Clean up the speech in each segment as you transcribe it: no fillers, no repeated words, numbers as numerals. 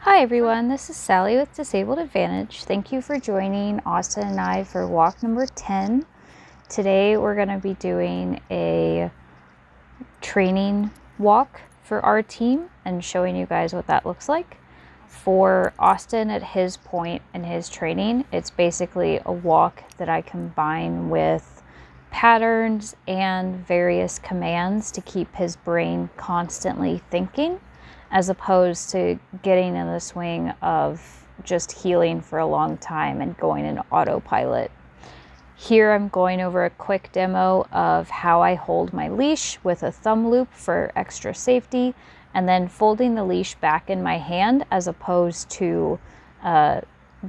Hi everyone, this is Sally with Disabled Advantage. Thank you for joining Austin and I for walk number 10. Today we're going to be doing a training walk for our team and showing you guys what that looks like. For Austin at his point in his training, it's basically a walk that I combine with patterns and various commands to keep his brain constantly thinking, as opposed to getting in the swing of just heeling for a long time and going into autopilot. Here I'm going over a quick demo of how I hold my leash with a thumb loop for extra safety, and then folding the leash back in my hand as opposed to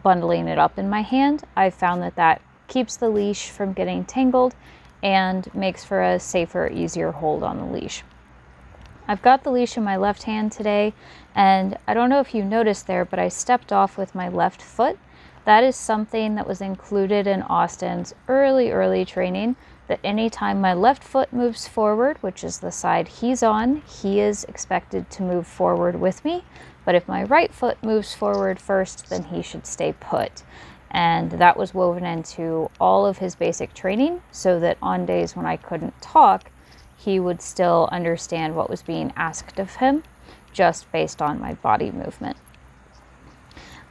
bundling it up in my hand. I found that keeps the leash from getting tangled and makes for a safer, easier hold on the leash. I've got the leash in my left hand today, and I don't know if you noticed there, but I stepped off with my left foot. That is something that was included in Austin's early training, that anytime my left foot moves forward, which is the side he's on, he is expected to move forward with me. But if my right foot moves forward first, then he should stay put. And that was woven into all of his basic training so that on days when I couldn't talk, he would still understand what was being asked of him just based on my body movement.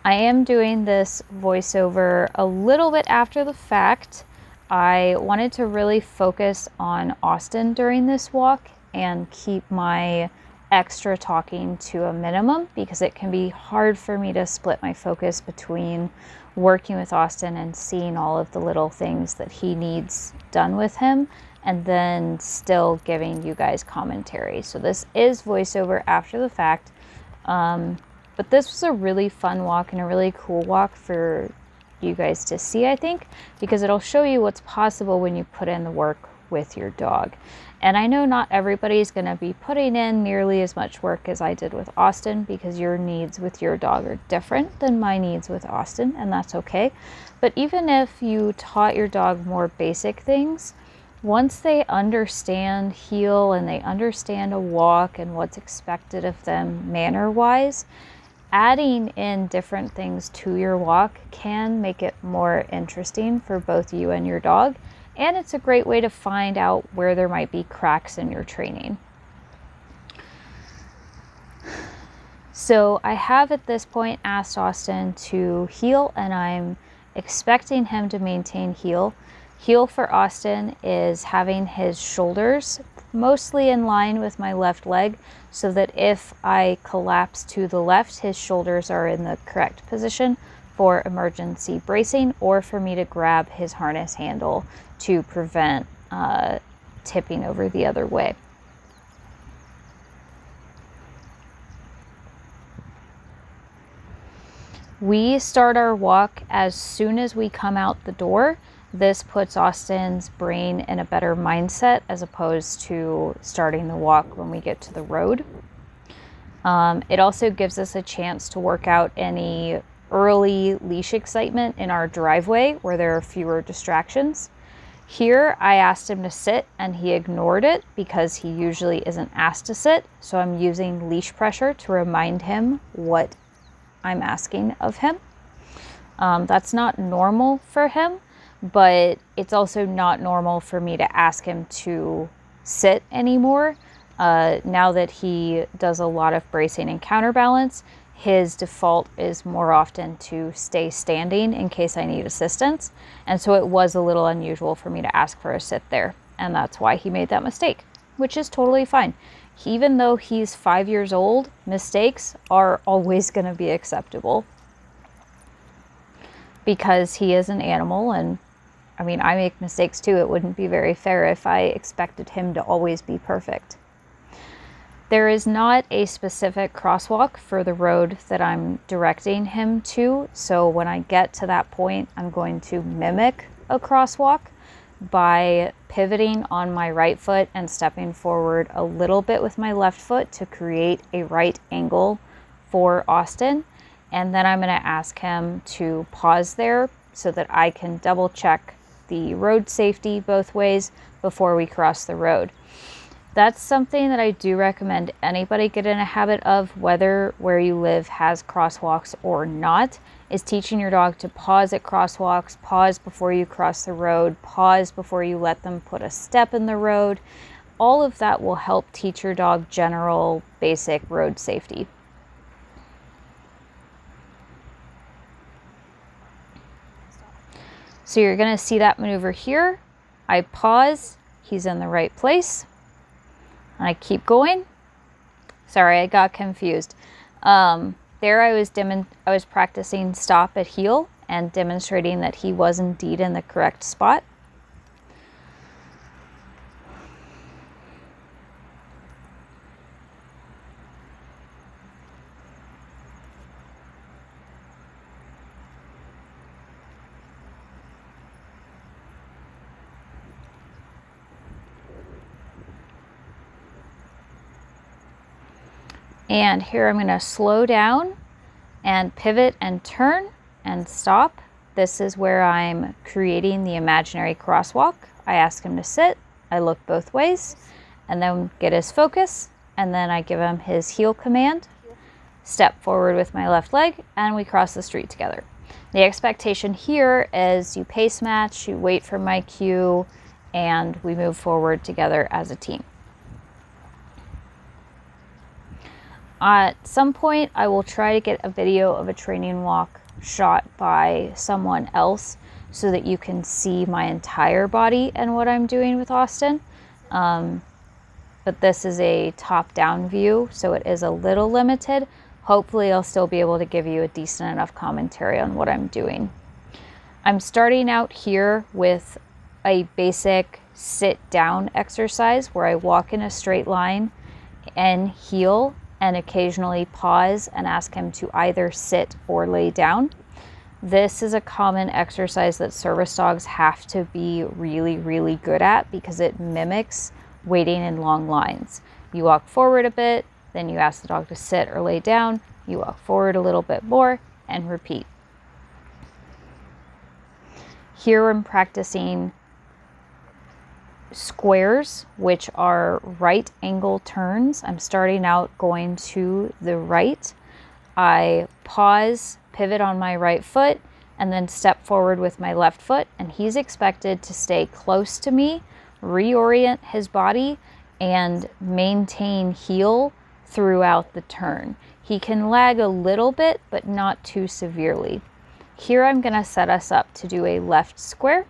I am doing this voiceover a little bit after the fact. I wanted to really focus on Austin during this walk and keep my extra talking to a minimum, because it can be hard for me to split my focus between working with Austin and seeing all of the little things that he needs done with him, and then still giving you guys commentary. So this is voiceover after the fact. But this was a really fun walk and a really cool walk for you guys to see, I think, because it'll show you what's possible when you put in the work with your dog. And I know not everybody's going to be putting in nearly as much work as I did with Austin, because your needs with your dog are different than my needs with Austin, and that's okay. But even if you taught your dog more basic things, once they understand heel and they understand a walk and what's expected of them manner-wise, adding in different things to your walk can make it more interesting for both you and your dog. And it's a great way to find out where there might be cracks in your training. So I have at this point asked Austin to heel, and I'm expecting him to maintain heel. Heel for Austin is having his shoulders mostly in line with my left leg, so that if I collapse to the left, his shoulders are in the correct position for emergency bracing, or for me to grab his harness handle to prevent tipping over the other way. We start our walk as soon as we come out the door. This puts Austin's brain in a better mindset as opposed to starting the walk when we get to the road. It also gives us a chance to work out any early leash excitement in our driveway where there are fewer distractions. Here, I asked him to sit and he ignored it because he usually isn't asked to sit. So I'm using leash pressure to remind him what I'm asking of him. That's not normal for him, but it's also not normal for me to ask him to sit anymore. Now that he does a lot of bracing and counterbalance, his default is more often to stay standing in case I need assistance. And so it was a little unusual for me to ask for a sit there. And that's why he made that mistake, which is totally fine. Even though he's 5 years old, mistakes are always going to be acceptable, because he is an animal. And I mean, I make mistakes too. It wouldn't be very fair if I expected him to always be perfect. There is not a specific crosswalk for the road that I'm directing him to. So when I get to that point, I'm going to mimic a crosswalk by pivoting on my right foot and stepping forward a little bit with my left foot to create a right angle for Austin. And then I'm going to ask him to pause there so that I can double check the road safety both ways before we cross the road. That's something that I do recommend anybody get in a habit of, whether where you live has crosswalks or not, is teaching your dog to pause at crosswalks, pause before you cross the road, pause before you let them put a step in the road. All of that will help teach your dog general basic road safety. So you're going to see that maneuver here. I pause, he's in the right place, and I keep going. Sorry, I got confused. There I was practicing stop at heel and demonstrating that he was indeed in the correct spot. And here I'm going to slow down and pivot and turn and stop. This is where I'm creating the imaginary crosswalk. I ask him to sit, I look both ways, and then get his focus, and then I give him his heel command, step forward with my left leg, and we cross the street together. The expectation here is you pace match, you wait for my cue, and we move forward together as a team. At some point, I will try to get a video of a training walk shot by someone else so that you can see my entire body and what I'm doing with Austin. But this is a top-down view, so it is a little limited. Hopefully, I'll still be able to give you a decent enough commentary on what I'm doing. I'm starting out here with a basic sit-down exercise where I walk in a straight line and heel, and occasionally pause and ask him to either sit or lay down. This is a common exercise that service dogs have to be really, really good at because it mimics waiting in long lines. You walk forward a bit, then you ask the dog to sit or lay down, you walk forward a little bit more, and repeat. Here I'm practicing squares, which are right angle turns. I'm starting out going to the right. I pause, pivot on my right foot, and then step forward with my left foot, and he's expected to stay close to me, reorient his body, and maintain heel throughout the turn. He can lag a little bit, but not too severely. Here I'm going to set us up to do a left square.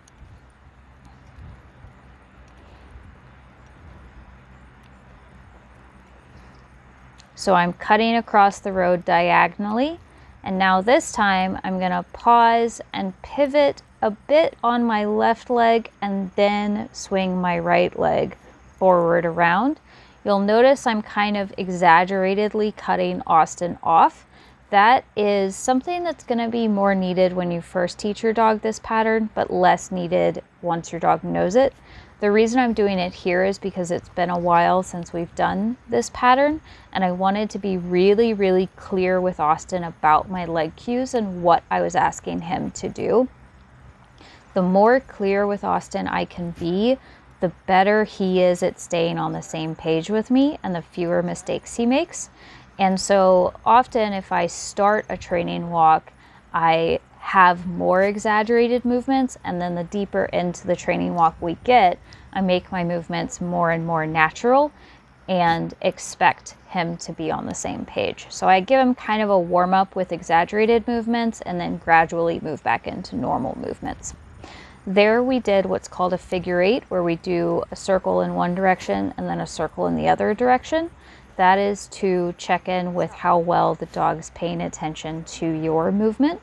So I'm cutting across the road diagonally, and now this time I'm going to pause and pivot a bit on my left leg and then swing my right leg forward around. You'll notice I'm kind of exaggeratedly cutting Austin off. That is something that's going to be more needed when you first teach your dog this pattern, but less needed once your dog knows it. The reason I'm doing it here is because it's been a while since we've done this pattern, and I wanted to be really, really clear with Austin about my leg cues and what I was asking him to do. The more clear with Austin I can be, the better he is at staying on the same page with me and the fewer mistakes he makes. And so often if I start a training walk, I have more exaggerated movements, and then the deeper into the training walk we get, I make my movements more and more natural and expect him to be on the same page. So I give him kind of a warm-up with exaggerated movements and then gradually move back into normal movements. There we did what's called a figure eight, where we do a circle in one direction and then a circle in the other direction. That is to check in with how well the dog's paying attention to your movement.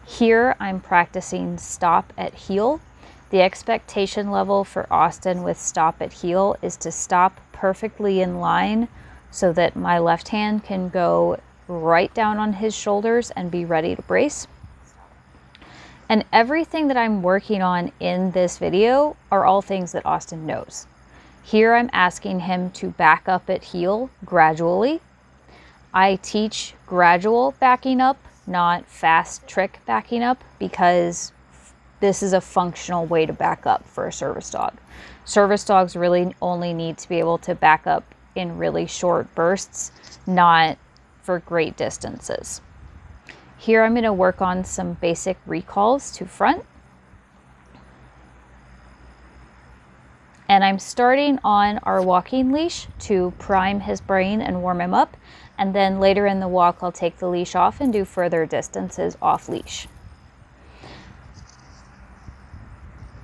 Here I'm practicing stop at heel. The expectation level for Austin with stop at heel is to stop perfectly in line so that my left hand can go right down on his shoulders and be ready to brace. And everything that I'm working on in this video are all things that Austin knows. Here I'm asking him to back up at heel gradually. I teach gradual backing up, not fast trick backing up, because this is a functional way to back up for a service dog. Service dogs really only need to be able to back up in really short bursts, not for great distances. Here I'm going to work on some basic recalls to front. And I'm starting on our walking leash to prime his brain and warm him up. And then later in the walk, I'll take the leash off and do further distances off leash.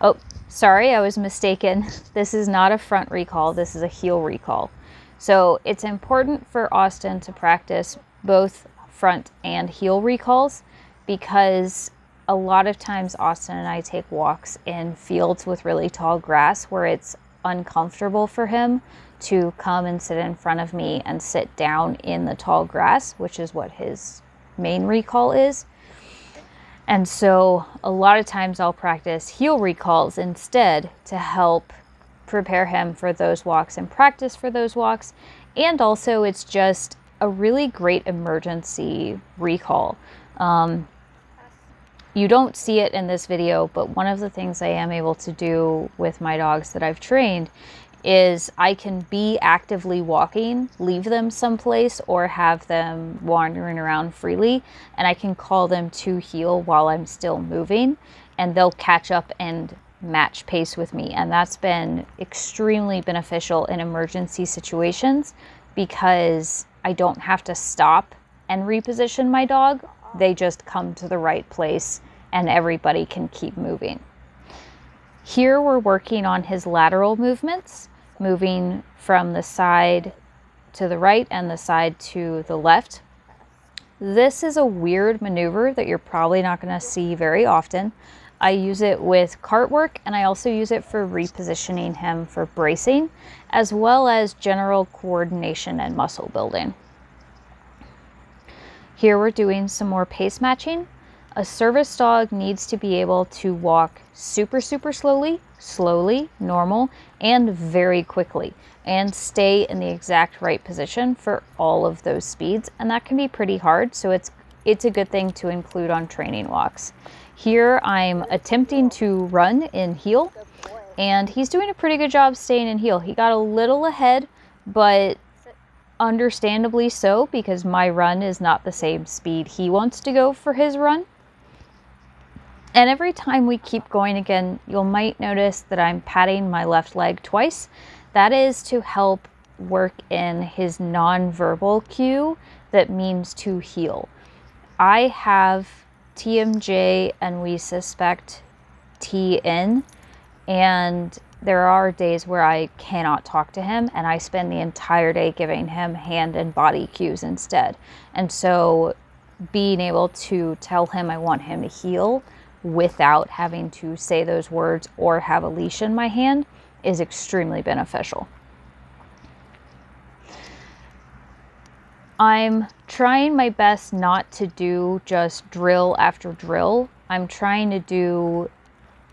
Oh, sorry, I was mistaken. This is not a front recall. This is a heel recall. So it's important for Austin to practice both front and heel recalls, because a lot of times Austin and I take walks in fields with really tall grass where it's uncomfortable for him to come and sit in front of me and sit down in the tall grass, which is what his main recall is. And so a lot of times I'll practice heel recalls instead to help prepare him for those walks and practice for those walks. And also it's just a really great emergency recall. You don't see it in this video, but one of the things I am able to do with my dogs that I've trained is I can be actively walking, leave them someplace, or have them wandering around freely, and I can call them to heel while I'm still moving, and they'll catch up and match pace with me. And that's been extremely beneficial in emergency situations, because I don't have to stop and reposition my dog. They just come to the right place and everybody can keep moving. Here we're working on his lateral movements, moving from the side to the right and the side to the left. This is a weird maneuver that you're probably not going to see very often. I use it with cart work, and I also use it for repositioning him for bracing, as well as general coordination and muscle building. Here we're doing some more pace matching. A service dog needs to be able to walk super, super slowly, normal, and very quickly, and stay in the exact right position for all of those speeds. And that can be pretty hard, so it's a good thing to include on training walks. Here I'm attempting to run in heel, and he's doing a pretty good job staying in heel. He got a little ahead, but understandably so, because my run is not the same speed he wants to go for his run. And every time we keep going again, you might notice that I'm patting my left leg twice. That is to help work in his nonverbal cue that means to heel. I have TMJ and we suspect TN, and there are days where I cannot talk to him, and I spend the entire day giving him hand and body cues instead. And so being able to tell him I want him to heel without having to say those words or have a leash in my hand is extremely beneficial. I'm trying my best not to do just drill after drill. I'm trying to do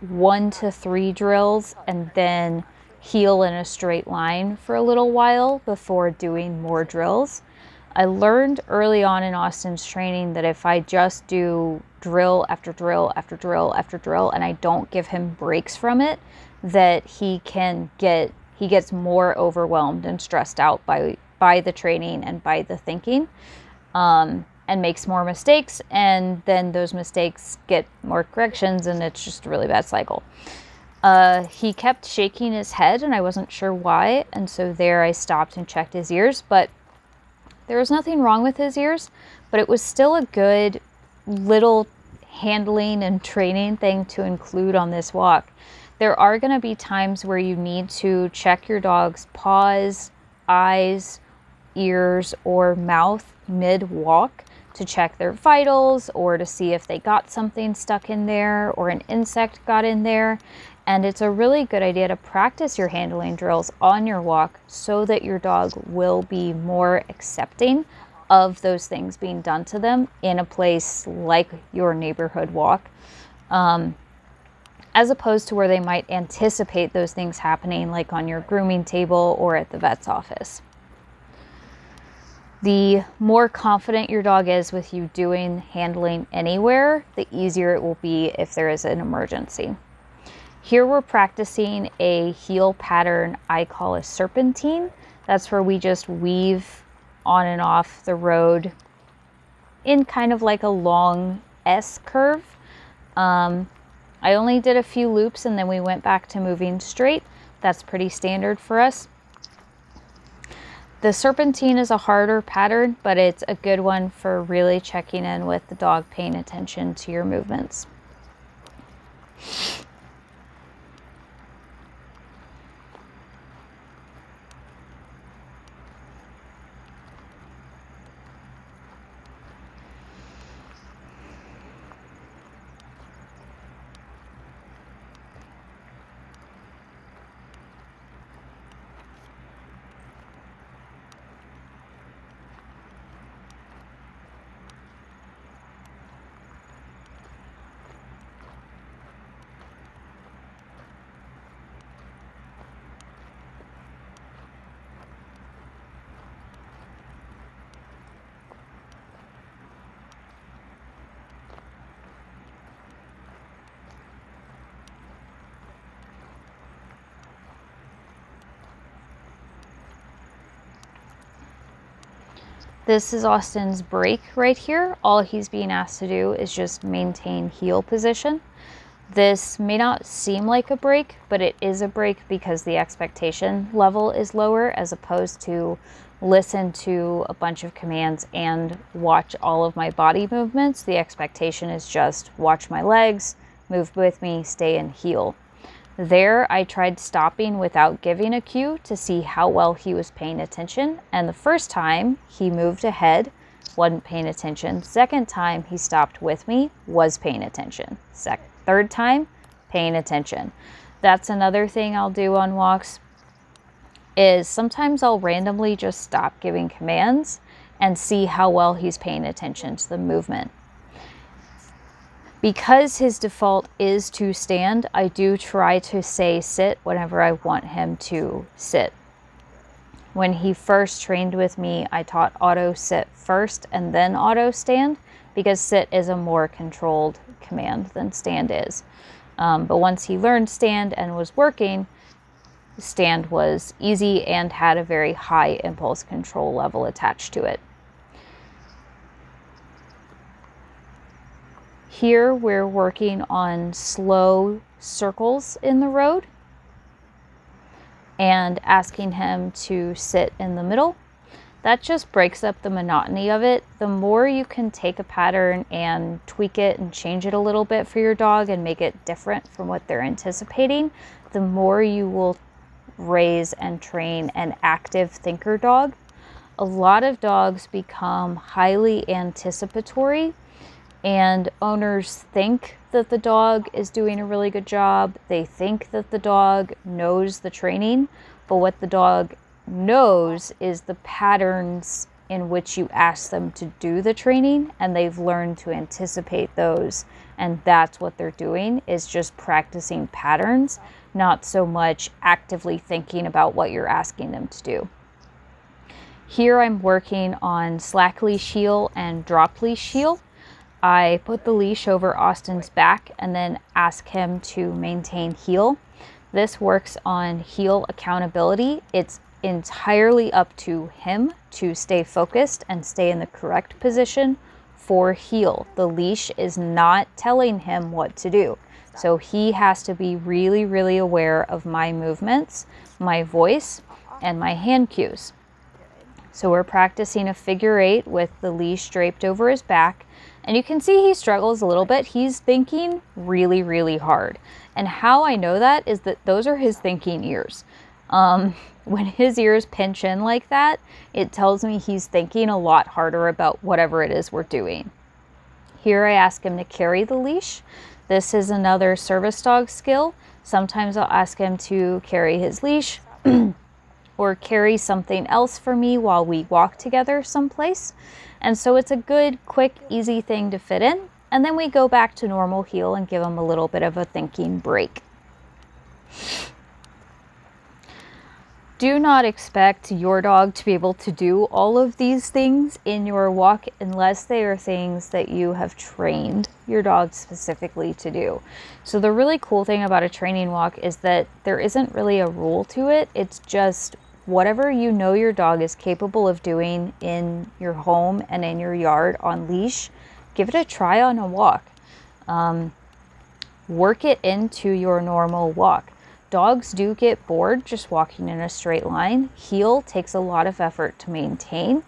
1 to 3 drills and then heel in a straight line for a little while before doing more drills. I learned early on in Austin's training that if I just do drill after drill after drill after drill and I don't give him breaks from it, that he gets more overwhelmed and stressed out by the training and by the thinking, and makes more mistakes, and then those mistakes get more corrections, and it's just a really bad cycle. He kept shaking his head and I wasn't sure why, and so there I stopped and checked his ears, but there was nothing wrong with his ears, but it was still a good little handling and training thing to include on this walk. There are going to be times where you need to check your dog's paws, eyes, ears, or mouth mid-walk to check their vitals or to see if they got something stuck in there or an insect got in there. And it's a really good idea to practice your handling drills on your walk so that your dog will be more accepting of those things being done to them in a place like your neighborhood walk, as opposed to where they might anticipate those things happening, like on your grooming table or at the vet's office. The more confident your dog is with you doing handling anywhere, the easier it will be if there is an emergency. Here we're practicing a heel pattern I call a serpentine. That's where we just weave on and off the road in kind of like a long S curve. I only did a few loops and then we went back to moving straight. That's pretty standard for us. The serpentine is a harder pattern, but it's a good one for really checking in with the dog, paying attention to your movements. This is Austin's break right here. All he's being asked to do is just maintain heel position. This may not seem like a break, but it is a break because the expectation level is lower, as opposed to listen to a bunch of commands and watch all of my body movements. The expectation is just watch my legs, move with me, stay in heel. There, I tried stopping without giving a cue to see how well he was paying attention. And the first time, he moved ahead, wasn't paying attention. Second time, he stopped with me, was paying attention. Third time, paying attention. That's another thing I'll do on walks, is sometimes I'll randomly just stop giving commands and see how well he's paying attention to the movement. Because his default is to stand, I do try to say sit whenever I want him to sit. When he first trained with me, I taught auto sit first and then auto stand, because sit is a more controlled command than stand is. But once he learned stand and was working, stand was easy and had a very high impulse control level attached to it. Here we're working on slow circles in the road and asking him to sit in the middle. That just breaks up the monotony of it. The more you can take a pattern and tweak it and change it a little bit for your dog and make it different from what they're anticipating, the more you will raise and train an active thinker dog. A lot of dogs become highly anticipatory, and owners think that the dog is doing a really good job. They think that the dog knows the training, but what the dog knows is the patterns in which you ask them to do the training, and they've learned to anticipate those. And that's what they're doing, is just practicing patterns, not so much actively thinking about what you're asking them to do. Here I'm working on slack leash heel and drop leash heel. I put the leash over Austin's back and then ask him to maintain heel. This works on heel accountability. It's entirely up to him to stay focused and stay in the correct position for heel. The leash is not telling him what to do. So he has to be really, really aware of my movements, my voice, and my hand cues. So we're practicing a figure 8 with the leash draped over his back. And you can see he struggles a little bit. He's thinking really, really hard. And how I know that is that those are his thinking ears. When his ears pinch in like that, it tells me he's thinking a lot harder about whatever it is we're doing. Here I ask him to carry the leash. This is another service dog skill. Sometimes I'll ask him to carry his leash or carry something else for me while we walk together someplace. And so it's a good, quick, easy thing to fit in. And then we go back to normal heel and give him a little bit of a thinking break. do not expect your dog to be able to do all of these things in your walk unless they are things that you have trained your dog specifically to do. So the really cool thing about a training walk is that there isn't really a rule to it. It's just whatever you know your dog is capable of doing in your home and in your yard on leash, give it a try on a walk. Work it into your normal walk. Dogs do get bored just walking in a straight line. Heel takes a lot of effort to maintain.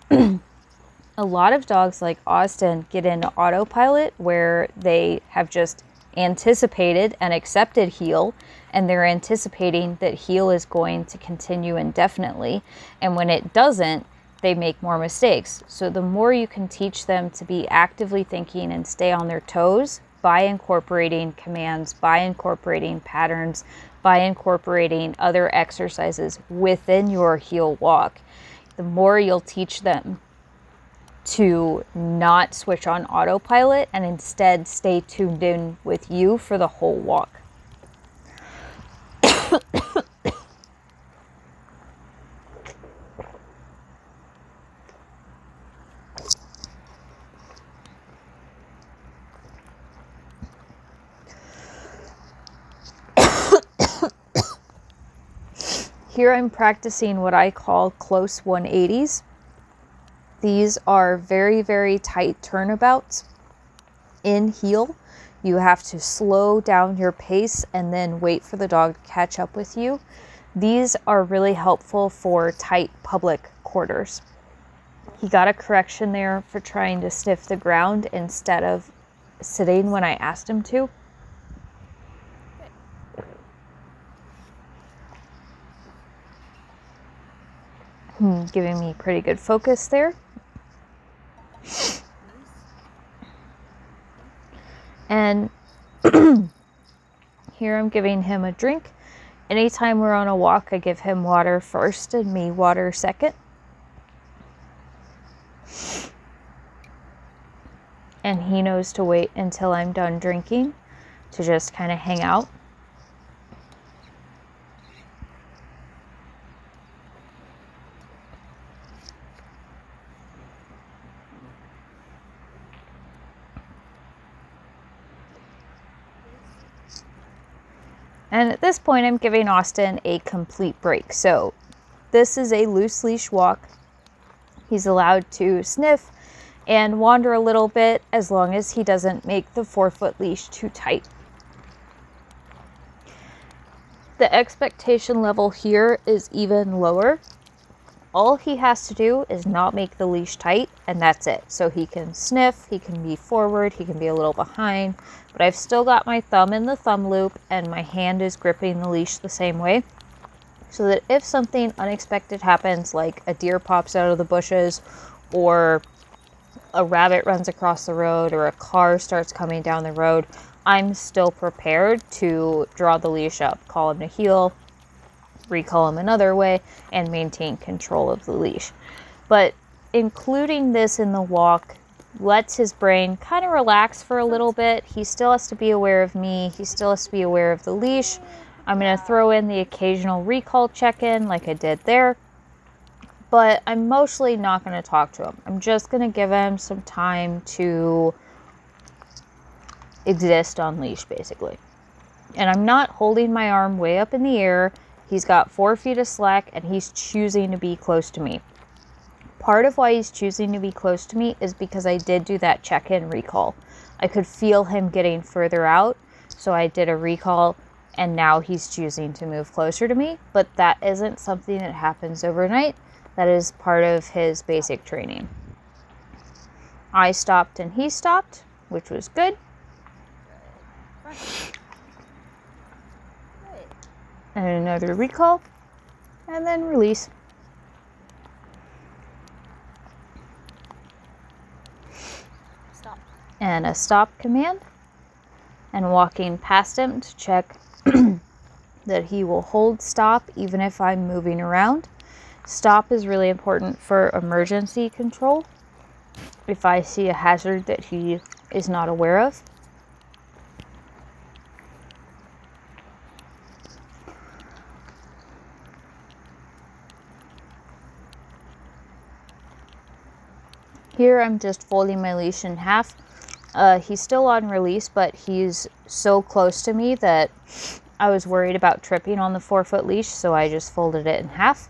A lot of dogs like Austin get into autopilot where they have just anticipated and accepted heel, and they're anticipating that heel is going to continue indefinitely. And when it doesn't, they make more mistakes. So the more you can teach them to be actively thinking and stay on their toes by incorporating commands, by incorporating patterns, by incorporating other exercises within your heel walk, the more you'll teach them to not switch on autopilot and instead stay tuned in with you for the whole walk. Here I'm practicing what I call close 180s. These are very, very tight turnabouts in heel. You have to slow down your pace and then wait for the dog to catch up with you. These are really helpful for tight public quarters. He got a correction there for trying to sniff the ground instead of sitting when I asked him to. Giving me pretty good focus there. And here I'm giving him a drink. Anytime we're on a walk, I give him water first and me water second. And he knows to wait until I'm done drinking to just kind of hang out. And at this point, I'm giving Austin a complete break. So this is a loose leash walk. He's allowed to sniff and wander a little bit as long as he doesn't make the 4-foot leash too tight. The expectation level here is even lower. All he has to do is not make the leash tight, and that's it. So he can sniff, he can be forward, he can be a little behind, but I've still got my thumb in the thumb loop and my hand is gripping the leash the same way, so that if something unexpected happens, like a deer pops out of the bushes, or a rabbit runs across the road, or a car starts coming down the road, I'm still prepared to draw the leash up, call him to heel, recall him another way, and maintain control of the leash. But including this in the walk lets his brain kind of relax for a little bit. He still has to be aware of me. He still has to be aware of the leash. I'm going to throw in the occasional recall check-in like I did there. But I'm mostly not going to talk to him. I'm just going to give him some time to exist on leash, basically. And I'm not holding my arm way up in the air. He's got 4 feet of slack and he's choosing to be close to me. Part of why he's choosing to be close to me is because I did do that check-in recall. I could feel him getting further out, so I did a recall and now he's choosing to move closer to me. But that isn't something that happens overnight. That is part of his basic training. I stopped and he stopped, which was good. And another recall, and then release. Stop. And a stop command, and walking past him to check that he will hold stop even if I'm moving around. Stop is really important for emergency control. If I see a hazard that he is not aware of. Here I'm just folding my leash in half. He's still on release, but he's so close to me that I was worried about tripping on the 4-foot leash, so I just folded it in half.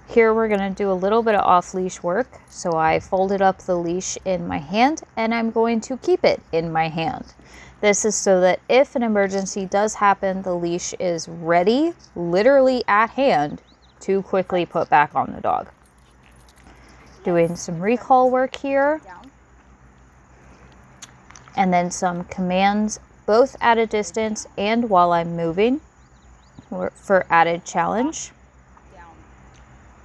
Here we're going to do a little bit of off-leash work, so I folded up the leash in my hand, and I'm going to keep it in my hand. This is so that if an emergency does happen, the leash is ready, literally at hand, to quickly put back on the dog. Doing some recall work here, and then some commands both at a distance and while I'm moving for added challenge.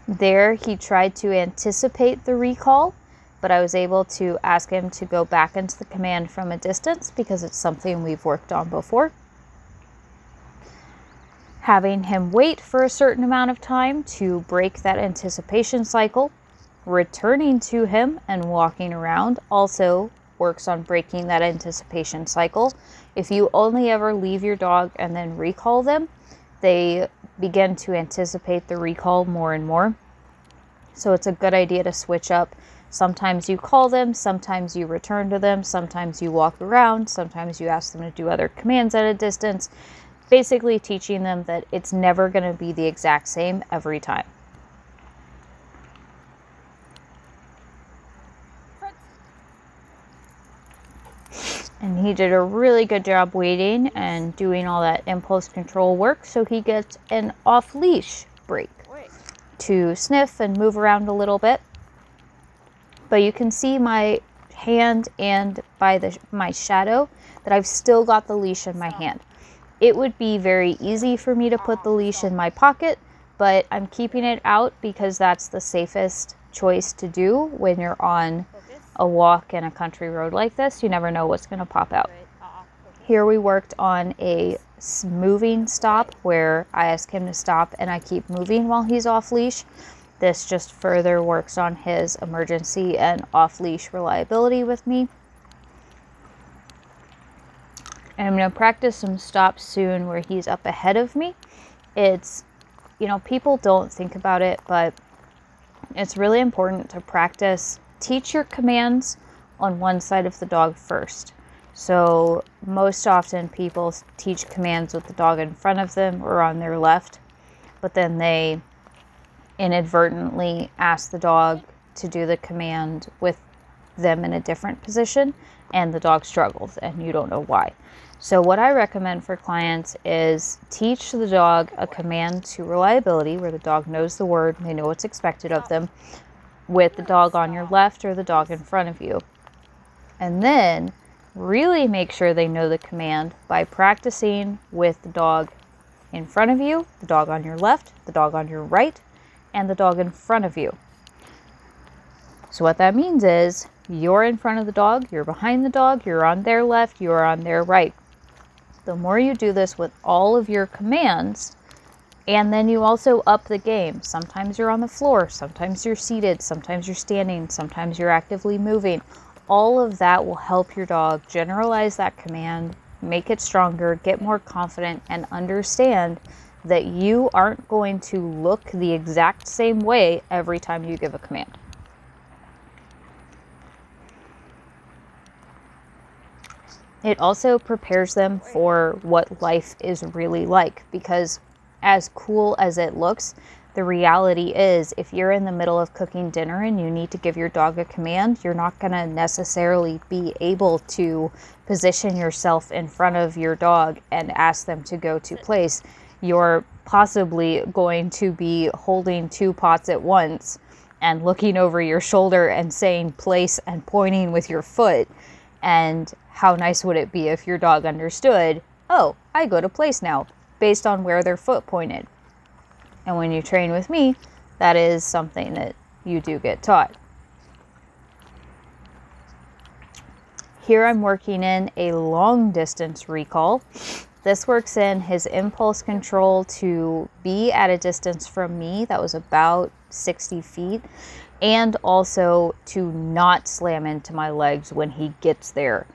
There he tried to anticipate the recall, but I was able to ask him to go back into the command from a distance because it's something we've worked on before. Having him wait for a certain amount of time to break that anticipation cycle, returning to him and walking around also works on breaking that anticipation cycle. If you only ever leave your dog and then recall them, they begin to anticipate the recall more and more. So it's a good idea to switch up. Sometimes you call them, sometimes you return to them, sometimes you walk around, sometimes you ask them to do other commands at a distance. Basically teaching them that it's never going to be the exact same every time. And he did a really good job waiting and doing all that impulse control work, so he gets an off-leash break to sniff and move around a little bit. But you can see my hand and by my shadow that I've still got the leash in my hand. It would be very easy for me to put the leash in my pocket, but I'm keeping it out because that's the safest choice to do when you're on a walk in a country road like this. You never know what's going to pop out. Here we worked on a moving stop where I ask him to stop and I keep moving while he's off leash. This just further works on his emergency and off leash reliability with me. And I'm going to practice some stops soon where he's up ahead of me. It's, people don't think about it, but it's really important to practice. Teach your commands on one side of the dog first. So most often people teach commands with the dog in front of them or on their left, but then they inadvertently ask the dog to do the command with them in a different position, and the dog struggles and you don't know why. So what I recommend for clients is teach the dog a command to reliability where the dog knows the word, they know what's expected of them, with the dog on your left or the dog in front of you. And then really make sure they know the command by practicing with the dog in front of you, the dog on your left, the dog on your right, and the dog in front of you. So what that means is you're in front of the dog, you're behind the dog, you're on their left, you're on their right. The more you do this with all of your commands, and then you also up the game. Sometimes you're on the floor, sometimes you're seated, sometimes you're standing, sometimes you're actively moving. All of that will help your dog generalize that command, make it stronger, get more confident, and understand that you aren't going to look the exact same way every time you give a command. It also prepares them for what life is really like, because as cool as it looks, the reality is if you're in the middle of cooking dinner and you need to give your dog a command, you're not going to necessarily be able to position yourself in front of your dog and ask them to go to place. You're possibly going to be holding 2 pots at once and looking over your shoulder and saying place and pointing with your foot. And how nice would it be if your dog understood, oh, I go to place now, based on where their foot pointed. And when you train with me, that is something that you do get taught. Here I'm working in a long distance recall. This works in his impulse control to be at a distance from me that was about 60 feet, and also to not slam into my legs when he gets there,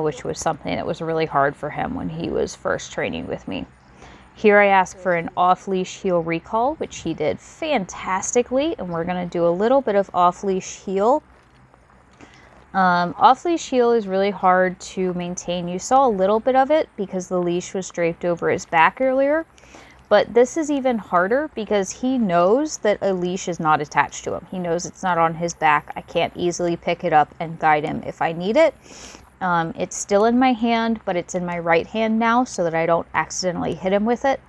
which was something that was really hard for him when he was first training with me. Here I ask for an off-leash heel recall, which he did fantastically, and we're going to do a little bit of off-leash heel. Off-leash heel is really hard to maintain. You saw a little bit of it because the leash was draped over his back earlier, but this is even harder because he knows that a leash is not attached to him. He knows it's not on his back. I can't easily pick it up and guide him if I need it. It's still in my hand, but it's in my right hand now so that I don't accidentally hit him with it.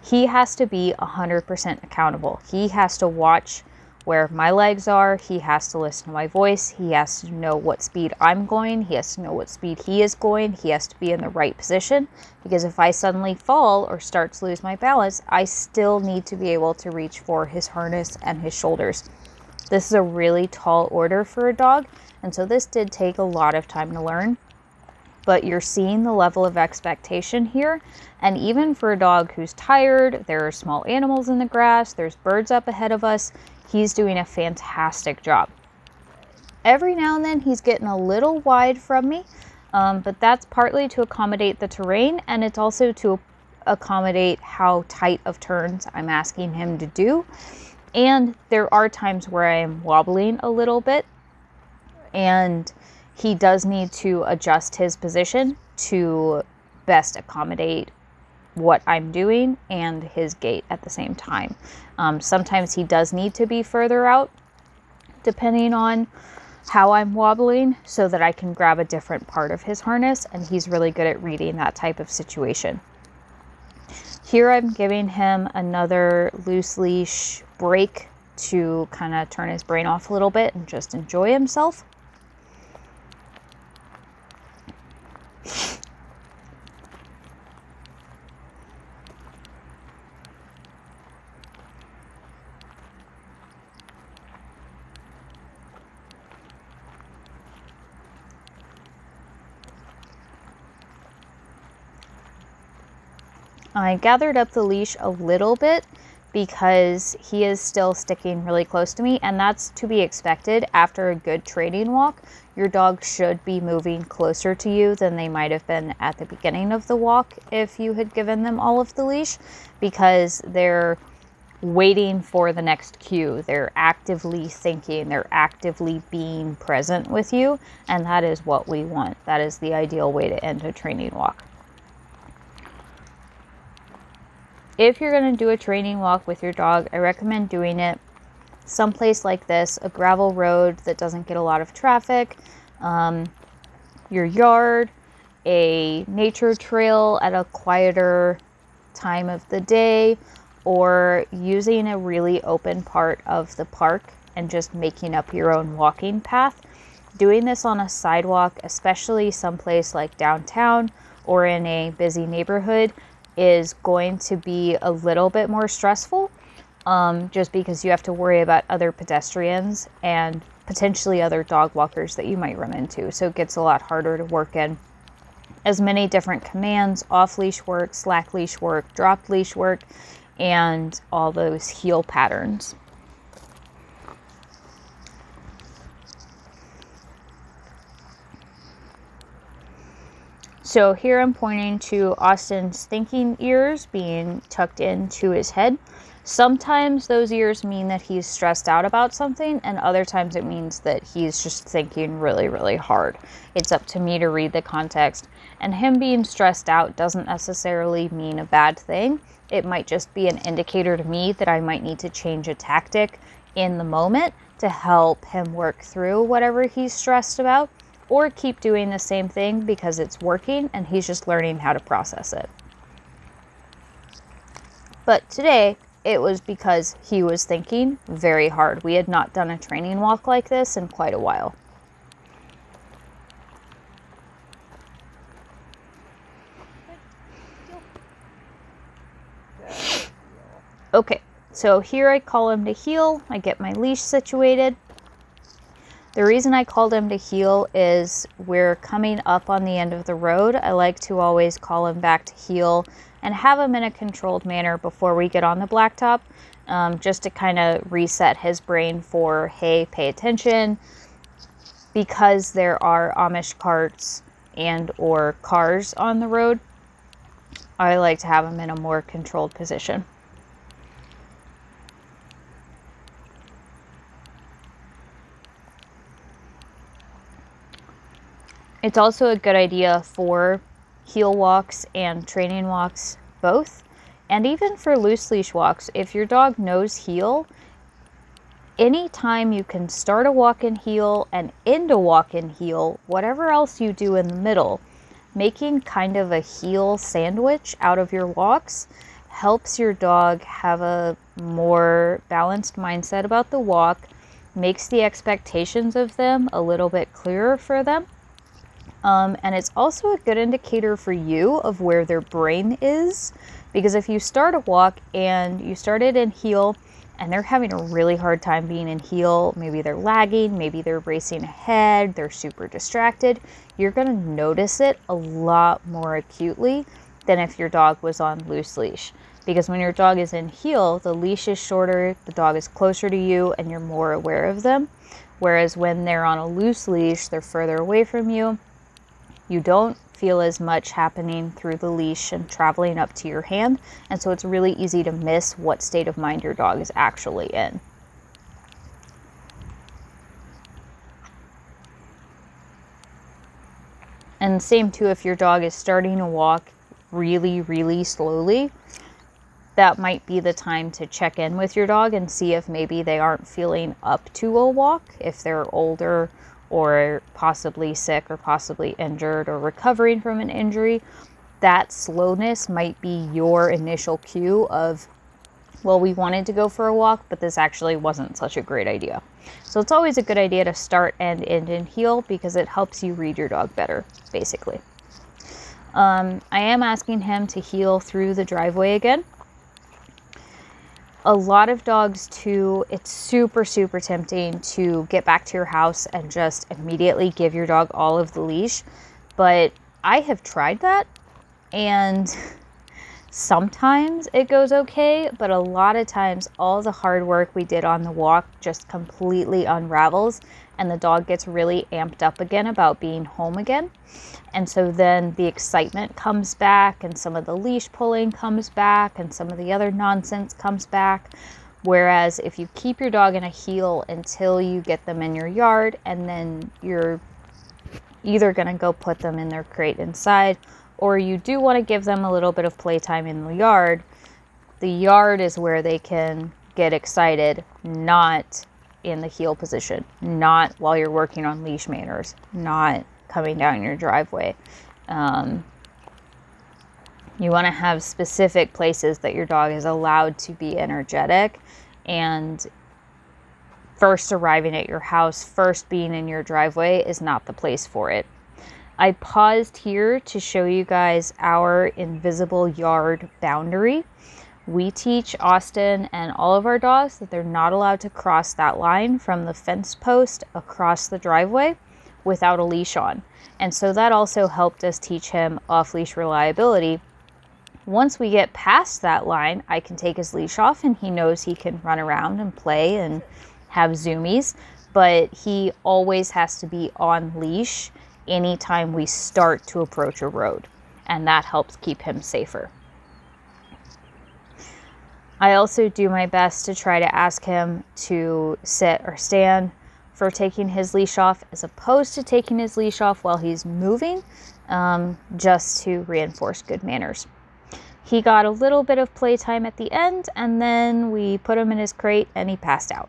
He has to be 100% accountable. He has to watch where my legs are. He has to listen to my voice. He has to know what speed I'm going. He has to know what speed he is going. He has to be in the right position, because if I suddenly fall or start to lose my balance, I still need to be able to reach for his harness and his shoulders. This is a really tall order for a dog, and so this did take a lot of time to learn. But you're seeing the level of expectation here. And even for a dog who's tired, there are small animals in the grass, there's birds up ahead of us, he's doing a fantastic job. Every now and then he's getting a little wide from me, but that's partly to accommodate the terrain, and it's also to accommodate how tight of turns I'm asking him to do. And there are times where I am wobbling a little bit, and he does need to adjust his position to best accommodate what I'm doing and his gait at the same time. Sometimes he does need to be further out depending on how I'm wobbling so that I can grab a different part of his harness, and he's really good at reading that type of situation. Here I'm giving him another loose leash break to kind of turn his brain off a little bit and just enjoy himself. I gathered up the leash a little bit because he is still sticking really close to me, and that's to be expected. After a good training walk, your dog should be moving closer to you than they might have been at the beginning of the walk if you had given them all of the leash, because they're waiting for the next cue. They're actively thinking, they're actively being present with you, and that is what we want. That is the ideal way to end a training walk. If you're going to do a training walk with your dog, I recommend doing it someplace like this, a gravel road that doesn't get a lot of traffic, your yard, a nature trail at a quieter time of the day, or using a really open part of the park and just making up your own walking path. Doing this on a sidewalk, especially someplace like downtown or in a busy neighborhood, is going to be a little bit more stressful, just because you have to worry about other pedestrians and potentially other dog walkers that you might run into. So it gets a lot harder to work in as many different commands: off leash work, slack leash work, drop leash work, and all those heel patterns. So here I'm pointing to Austin's thinking ears being tucked into his head. Sometimes those ears mean that he's stressed out about something, and other times it means that he's just thinking really, really hard. It's up to me to read the context. And him being stressed out doesn't necessarily mean a bad thing. It might just be an indicator to me that I might need to change a tactic in the moment to help him work through whatever he's stressed about, or keep doing the same thing because it's working and he's just learning how to process it. But today, it was because he was thinking very hard. We had not done a training walk like this in quite a while. Okay, so here I call him to heel. I get my leash situated. The reason I called him to heel is we're coming up on the end of the road. I like to always call him back to heel and have him in a controlled manner before we get on the blacktop, just to kind of reset his brain for, hey, pay attention, because there are Amish carts and or cars on the road. I like to have him in a more controlled position. It's also a good idea for heel walks and training walks both, and even for loose leash walks. If your dog knows heel, anytime you can start a walk in heel and end a walk in heel, whatever else you do in the middle, making kind of a heel sandwich out of your walks helps your dog have a more balanced mindset about the walk, makes the expectations of them a little bit clearer for them. And it's also a good indicator for you of where their brain is, because if you start a walk and you start it in heel and they're having a really hard time being in heel, maybe they're lagging, maybe they're racing ahead, they're super distracted, you're going to notice it a lot more acutely than if your dog was on loose leash. Because when your dog is in heel, the leash is shorter, the dog is closer to you, and you're more aware of them. Whereas when they're on a loose leash, they're further away from you. You don't feel as much happening through the leash and traveling up to your hand, and so it's really easy to miss what state of mind your dog is actually in. And same too, if your dog is starting to walk really, really slowly, that might be the time to check in with your dog and see if maybe they aren't feeling up to a walk, if they're older or possibly sick or possibly injured or recovering from an injury. That slowness might be your initial cue of, well, we wanted to go for a walk, but this actually wasn't such a great idea. So it's always a good idea to start and end in heel because it helps you read your dog better, basically. I am asking him to heel through the driveway again. A lot of dogs too, it's super, super tempting to get back to your house and just immediately give your dog all of the leash. But I have tried that, and sometimes it goes okay, but a lot of times all the hard work we did on the walk just completely unravels, and the dog gets really amped up again about being home again. And so then the excitement comes back, and some of the leash pulling comes back, and some of the other nonsense comes back. Whereas if you keep your dog in a heel until you get them in your yard, and then you're either going to go put them in their crate inside, or you do want to give them a little bit of playtime in the yard is where they can get excited, not in the heel position, not while you're working on leash manners, not coming down your driveway. You want to have specific places that your dog is allowed to be energetic, and first arriving at your house, first being in your driveway is not the place for it. I paused here to show you guys our invisible yard boundary. We teach Austin and all of our dogs that they're not allowed to cross that line from the fence post across the driveway without a leash on. And so that also helped us teach him off-leash reliability. Once we get past that line, I can take his leash off and he knows he can run around and play and have zoomies, but he always has to be on leash anytime we start to approach a road, and that helps keep him safer. I also do my best to try to ask him to sit or stand for taking his leash off, as opposed to taking his leash off while he's moving, just to reinforce good manners. He got a little bit of playtime at the end, and then we put him in his crate and he passed out.